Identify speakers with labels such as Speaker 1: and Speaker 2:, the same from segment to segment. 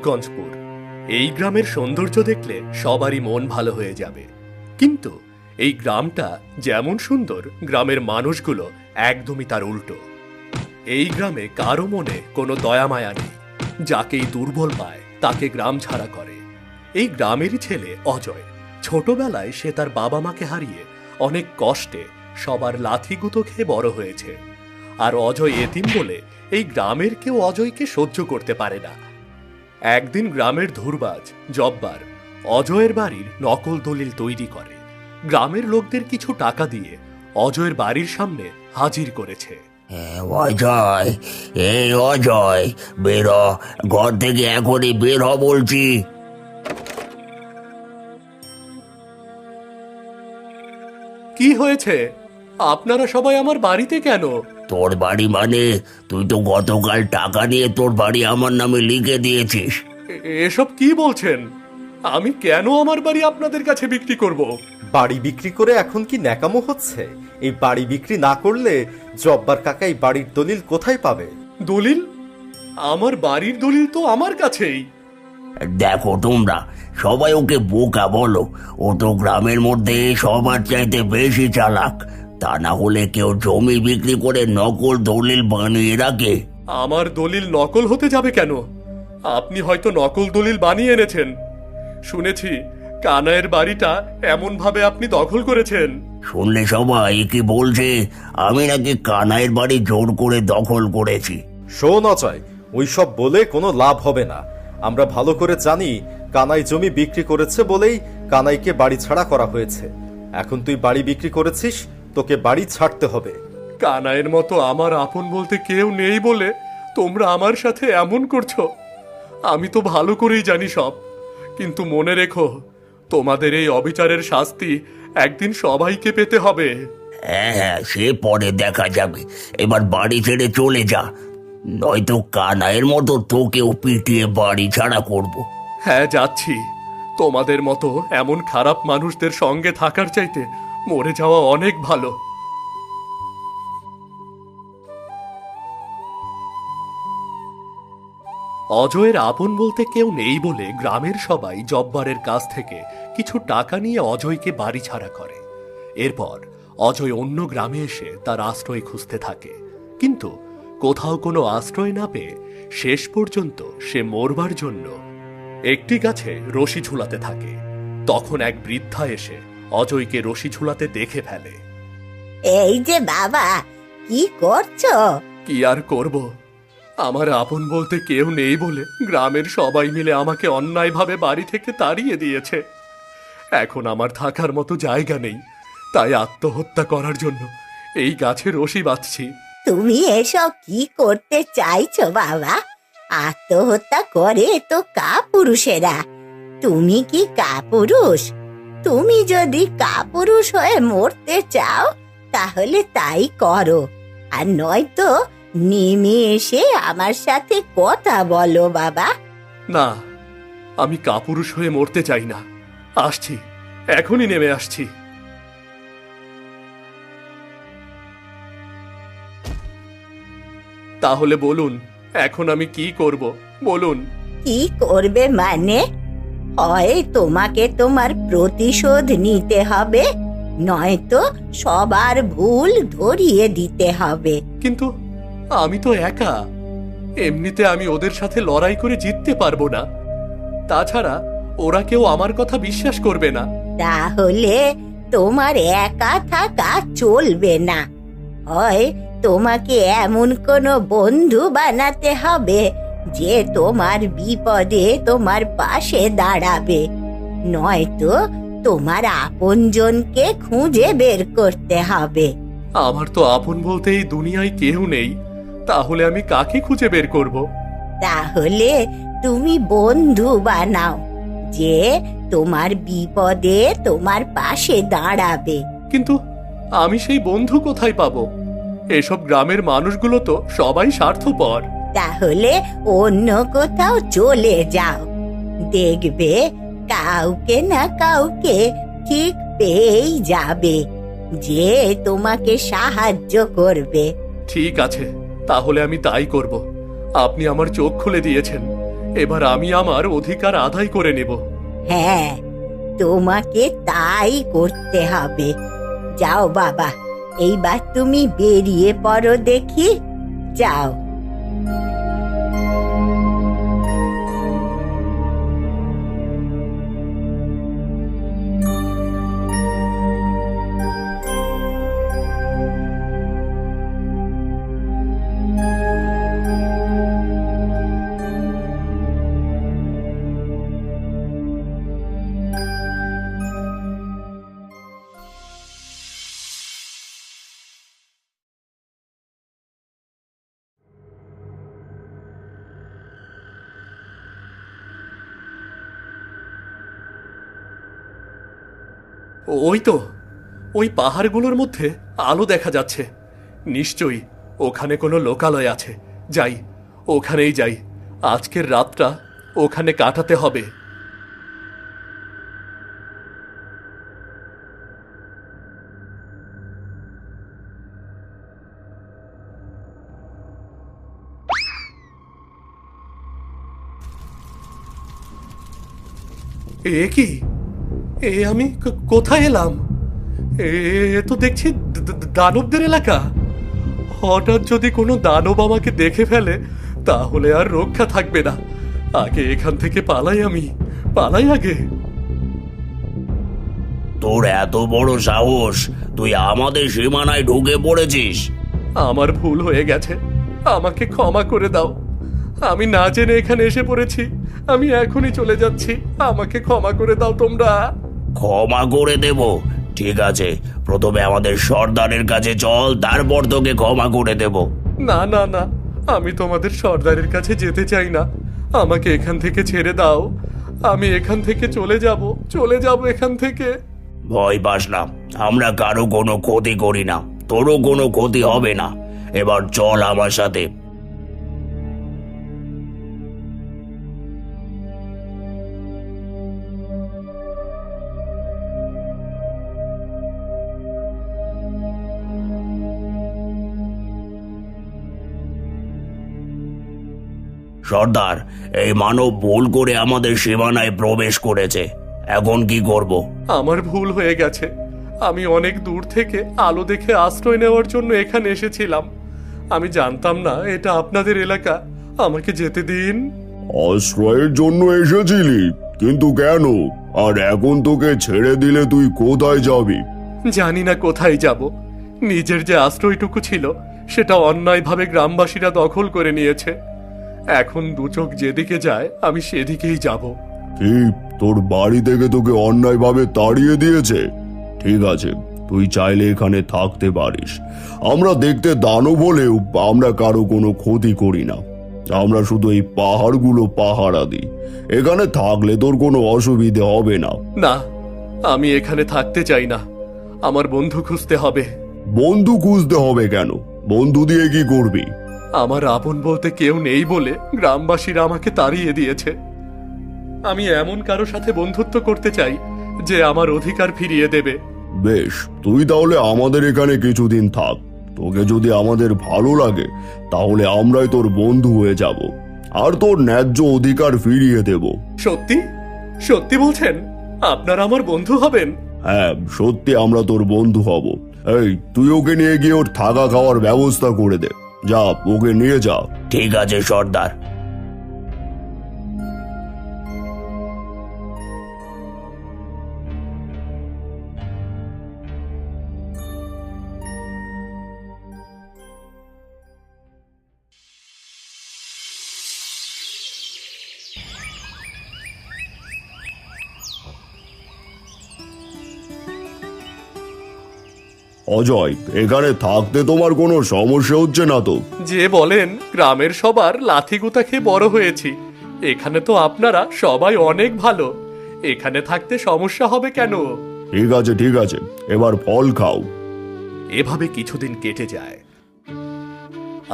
Speaker 1: মুক্তগঞ্জপুর। এই গ্রামের সৌন্দর্য দেখলে সবারই মন ভালো হয়ে যাবে। কিন্তু এই গ্রামটা যেমন সুন্দর, গ্রামের মানুষগুলো একদমই তার উল্টো। এই গ্রামে কারো মনে কোনো দয়া মায়া নেই। যাকেই দুর্বল পায় তাকে গ্রাম ছাড়া করে। এই গ্রামেরই ছেলে অজয়। ছোটবেলায় সে তার বাবা মাকে হারিয়ে অনেক কষ্টে সবার লাথিগুঁতো খেয়ে বড় হয়েছে। আর অজয় এতিম বলে এই গ্রামের কেউ অজয়কে সহ্য করতে পারে না। একদিন গ্রামের ধুরবাজ জব্বার অজয়ের বাড়ির নকল দলিল তৈরি করে। গ্রামের লোকদের কিছু টাকা দিয়ে অজয়ের বাড়ির সামনে হাজির করেছে।
Speaker 2: অজয়, এই অজয়, বের হ, ঘর থেকে এখনই বের হ বলছি।
Speaker 1: কি হয়েছে? আপনারা সবাই আমার বাড়িতে কেন?
Speaker 2: তোর বাড়ি মানে? তুই তো গতকাল টাকা নিয়ে তোর বাড়ি আমার নামে লিখে দিয়েছিস।
Speaker 1: এসব কি বলছেন? আমি কেন আমার বাড়ি আপনাদের কাছে বিক্রি করব?
Speaker 3: বাড়ি বিক্রি করে এখন কি ন্যাকামো হচ্ছে? এই বাড়ি বিক্রি না করলে জব্বার কাকা এই বাড়ির দলিল কোথায় পাবে?
Speaker 1: দলিল? আমার বাড়ির দলিল তো আমার কাছেই।
Speaker 2: দেখো তোমরা সবাই ওকে বোকা বলো, ও তো গ্রামের মধ্যে সবার চাইতে বেশি চালাক। তা না হলে কেউ জমি বিক্রি করে নকল দলিল বানিয়ে রাখে?
Speaker 1: আমার দলিল নকল হতে যাবে কেন? আপনি হয়তো নকল দলিল বানিয়ে এনেছেন। শুনেছি কানাইয়ের বাড়িটা এমন ভাবে আপনি দখল করেছেন।
Speaker 2: শুনলে সবাই কি বলছে? আমি নাকি কানাইয়ের বাড়ি জোর করে দখল করেছি।
Speaker 3: শোন অজয়, ওইসব বলে কোনো লাভ হবে না। আমরা ভালো করে জানি কানাই জমি বিক্রি করেছে বলেই কানাইকে বাড়ি ছাড়া করা হয়েছে। এখন তুই বাড়ি বিক্রি করেছিস, তোকে বাড়ি ছাড়তে হবে।
Speaker 1: কানাইয়ের মতো আমার আপন বলতে কেউ নেই বলে তোমরা আমার সাথে এমন করছো? আমি তো ভালো করেই জানি সব। কিন্তু মনে রেখো, তোমাদের এই অবিচারের শাস্তি একদিন সবাইকে পেতে হবে।
Speaker 2: হ্যাঁ হ্যাঁ, সে পরে দেখা যাবে। এবার বাড়ি ছেড়ে চলে যা, নয়তো কানাইয়ের মতো তোকেও পিটিয়ে বাড়ি ছাড়া করব।
Speaker 1: হ্যাঁ, যাচ্ছি। তোমাদের মতো এমন খারাপ মানুষদের সঙ্গে থাকার চাইতে মরে যাওয়া অনেক ভালো। অজয়ের আপন বলতে কেউ নেই বলে গ্রামের সবাই জব্বারের কাছ থেকে কিছু টাকা নিয়ে অজয়কে বাড়ি ছাড়া করে। এরপর অজয় অন্য গ্রামে এসে তার আশ্রয় খুঁজতে থাকে। কিন্তু কোথাও কোনো আশ্রয় না পেয়ে শেষ পর্যন্ত সে মরবার জন্য একটি গাছে রশি ঝুলাতে থাকে। তখন এক বৃদ্ধা এসে অজয়কে রশি ঝুলাতে দেখে ফেলে।
Speaker 4: এই যে বাবা, কি করছো?
Speaker 1: কি আর করব, আমার আপন বলতে কেউ নেই বলে গ্রামের সবাই মিলে আমাকে অন্যায়ভাবে বাড়ি থেকে তাড়িয়ে দিয়েছে। এখন আমার থাকার মতো জায়গা নেই, তাই আত্মহত্যা করার জন্য এই গাছে রশি বাঁধছি।
Speaker 4: তুমি এসব কি করতে চাইছো বাবা? আত্মহত্যা করে তো কাপুরুষেরা। তুমি কি কাপুরুষ? তুমি যদি কাপুরুষ হয়ে মরতে চাও তাহলে তাই করো, আর নয়তো নেমে এসে আমার সাথে কথা বলো বাবা।
Speaker 1: না, আমি কাপুরুষ হয়ে মরতে চাই না। আসছি, এখনই নেমে আসছি। তাহলে বলুন, এখন আমি কি করব? বলুন।
Speaker 4: কি করবে মানে? হয় তোমাকে তোমার প্রতিশোধ নিতে হবে, নয়তো সবার ভুল ধরিয়ে দিতে হবে।
Speaker 1: কিন্তু আমি তো একা। এমনিতে আমি ওদের সাথে লড়াই করে জিততে পারবো না। তাছাড়া ওরা কেউ আমার কথা বিশ্বাস করবে না।
Speaker 4: তাহলে তোমার একা থাকা চলবে না। হয় তোমাকে এমন কোনো বন্ধু বানাতে হবে যে তোমার বিপদে তোমার পাশে দাঁড়াবে, নয়তো তোমার আপনজনকে খুঁজে বের করতে হবে।
Speaker 1: আমার তো আপন বলতে এই দুনিয়ায় কেউ নেই। তাহলে আমি কাকে খুঁজে বের করব?
Speaker 4: তাহলে তুমি বন্ধু বানাও যে তোমার বিপদে তোমার পাশে দাঁড়াবে।
Speaker 1: কিন্তু আমি সেই বন্ধু কোথায় পাবো? এসব গ্রামের মানুষগুলো তো সবাই স্বার্থপর।
Speaker 4: তাহলে অন্য কোথাও চলে যাও, দেখবে কাউকে না কাউকে ঠিক পেয়েই যাবে যে তোমাকে সাহায্য করবে।
Speaker 1: ঠিক আছে, তাহলে আমি তাই করব। আপনি আমার চোখ খুলে দিয়েছেন। এবার আমি আমার অধিকার আদায় করে নেব।
Speaker 4: হ্যাঁ, তোমাকে তাই করতে হবে। যাও বাবা, এইবার তুমি বেরিয়ে পড়ো দেখি, যাও।
Speaker 1: ওই তো, ওই পাহাড়গুলোর মধ্যে আলো দেখা যাচ্ছে। নিশ্চয়ই ওখানে কোনো লোকালয় আছে। যাই, ওখানেই যাই। আজকের রাতটা ওখানে কাটাতে হবে। এ কি? আমি কোথায় এলাম? এ তো দেখছি দানবদের এলাকা। হঠাৎ যদি কোনো দানব আমাকে দেখে ফেলে তাহলে আর রক্ষা থাকবে না। আগে এখান থেকে পালাই, আমি পালাই আগে।
Speaker 2: তোর এত বড় সাহস, তুই আমাদের সীমানায় ঢুকে পড়েছিস?
Speaker 1: আমার ভুল হয়ে গেছে, আমাকে ক্ষমা করে দাও। আমি না জেনে এখানে এসে পড়েছি। আমি এখনই চলে যাচ্ছি, আমাকে ক্ষমা করে দাও তোমরা।
Speaker 2: ক্ষমা করে দেব? ঠিক আছে, প্রথমে আমাদের সর্দারের কাছে চল, তারপর তোকে ক্ষমা করে দেব।
Speaker 1: না না না, আমি তোমাদের সর্দারের কাছে যেতে চাই না। আমাকে এখান থেকে ছেড়ে দাও। আমি এখান থেকে চলে যাব এখান থেকে।
Speaker 2: ভয় পাস না, আমরা কারো কোনো ক্ষতি করি না, তোরও কোনো ক্ষতি হবে না। এবার চল আমার সাথে। সর্দার, এই মানব ভুল করে আমাদের সীমানায় প্রবেশ করেছে। এখন কি করব?
Speaker 1: আমার ভুল হয়ে গেছে। আমি অনেক দূর থেকে আলো দেখে আশ্রয় নেওয়ার জন্য এখানে এসেছিলাম। আমি জানতাম না এটা আপনাদের এলাকা। আমাকে যেতে দিন।
Speaker 5: আশ্রয়ের জন্য এসেছিলি? কিন্তু কেন? আর এখন তোকে ছেড়ে দিলে তুই কোথায় যাবি?
Speaker 1: জানি না কোথায় যাব। নিজের যে আশ্রয়টুকু ছিল সেটা অন্যায়ভাবে গ্রামবাসীরা দখল করে নিয়েছে। এখন দু চোখ যেদিকে যায় আমি সেদিকেই যাব।
Speaker 5: কি, তোর বাড়ি থেকে তোকে অন্যায়ভাবে তাড়িয়ে দিয়েছে? ঠিক আছে, তুই চাইলে এখানে থাকতে পারিস। আমরা দেখতে দানব হলেও আমরা কারো কোনো ক্ষতি করি না। আমরা শুধু এই পাহাড়গুলো পাহারা দিই। এখানে থাকলে তোর কোনো অসুবিধে হবে না।
Speaker 1: না, আমি এখানে থাকতে চাই না। আমার বন্ধু খুঁজতে হবে।
Speaker 5: বন্ধু খুঁজতে হবে কেন? বন্ধু দিয়ে কি করবি?
Speaker 1: আমার আপন বলতে কেউ নেই বলে গ্রামবাসীরা আমাকে তাড়িয়ে দিয়েছে। আমি এমন কারো সাথে বন্ধুত্ব করতে চাই যে আমার অধিকার ফিরিয়ে দেবে।
Speaker 5: বেশ, তুই তাহলে আমাদের এখানে কিছুদিন থাক। তোকে যদি আমাদের ভালো লাগে তাহলে আমরাই তোর বন্ধু হয়ে যাব আর তোর ন্যায্য অধিকার ফিরিয়ে দেব।
Speaker 1: সত্যি? সত্যি বলছেন? আপনারা আমার বন্ধু হবেন?
Speaker 5: হ্যাঁ, সত্যি আমরা তোর বন্ধু হব। এই, তুই ওকে নিয়ে গিয়ে ওর থাকা খাওয়ার ব্যবস্থা করে দে। যা, ওকে নিয়ে যা।
Speaker 2: ঠিক আছে সর্দার।
Speaker 5: অজয়, এখানে থাকতে তোমার কোনো সমস্যা হচ্ছে না তো?
Speaker 1: যে বলেন, গ্রামের সবার লাথিগুতা খেয়ে বড় হয়েছি। এখানে তো আপনারা সবাই অনেক ভালো। এখানে থাকতে সমস্যা হবে কেন?
Speaker 5: ঠিক আছে ঠিক আছে, এবার ফল খাও।
Speaker 1: এভাবে কিছুদিন কেটে যায়।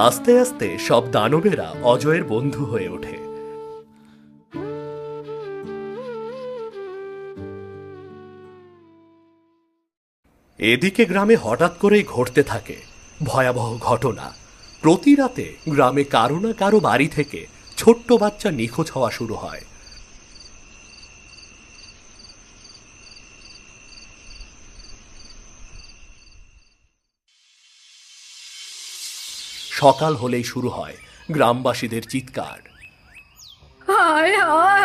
Speaker 1: আস্তে আস্তে সব দানবেরা অজয়ের বন্ধু হয়ে ওঠে। এদিকে গ্রামে হঠাৎ করেই ঘটতে থাকে ভয়াবহ ঘটনা। প্রতি রাতে গ্রামে কারো না কারো বাড়ি থেকে ছোট্ট বাচ্চা নিখোঁজ হওয়া শুরু হয়। সকাল হলেই শুরু হয় গ্রামবাসীদের চিৎকার।
Speaker 6: হায় হায়